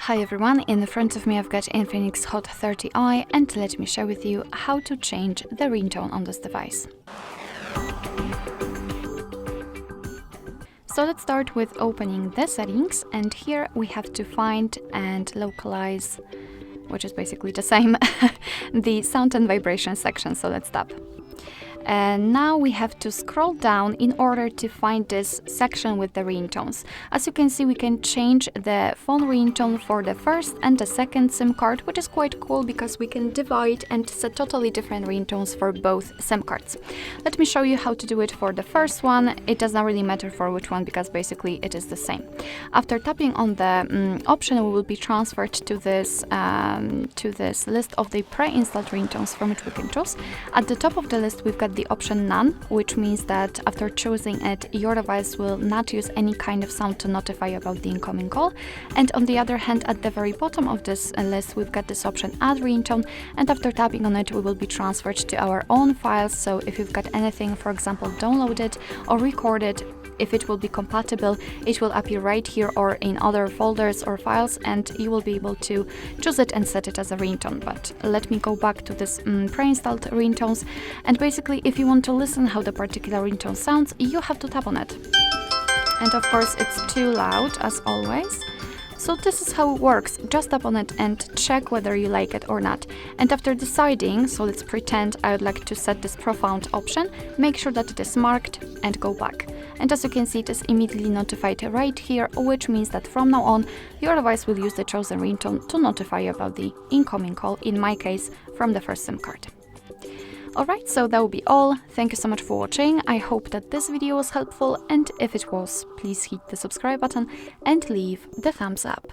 Hi everyone, in front of me I've got INFINIX Hot 30i and let me share with you how to change the ringtone on this device. So let's start with opening the settings, and here we have to find and localize, which is basically the same, the sound and vibration section, so let's tap. And now we have to scroll down in order to find this section with the ringtones. As you can see, we can change the phone ringtone for the first and the second SIM card, which is quite cool because we can divide and set totally different ringtones for both SIM cards. Let me show you how to do it for the first one. It does not really matter for which one because basically it is the same. After tapping on the option, we will be transferred to this list of the pre-installed ringtones from which we can choose. At the top of the list, we've got the option None, which means that after choosing it, your device will not use any kind of sound to notify you about the incoming call. And on the other hand, at the very bottom of this list, we've got this option Add Ringtone, and after tapping on it, we will be transferred to our own files. So if you've got anything, for example, downloaded or recorded, if it will be compatible, it will appear right here or in other folders or files, and you will be able to choose it and set it as a ringtone. But let me go back to this pre-installed ringtones, and basically if you want to listen how the particular ringtone sounds, you have to tap on it. And of course it's too loud as always. So this is how it works. Just tap on it and check whether you like it or not. And after deciding, so let's pretend I would like to set this profound option, make sure that it is marked and go back. And as you can see, it is immediately notified right here, which means that from now on, your device will use the chosen ringtone to notify you about the incoming call, in my case, from the first SIM card. Alright, so that will be all. Thank you so much for watching. I hope that this video was helpful, and if it was, please hit the subscribe button and leave the thumbs up.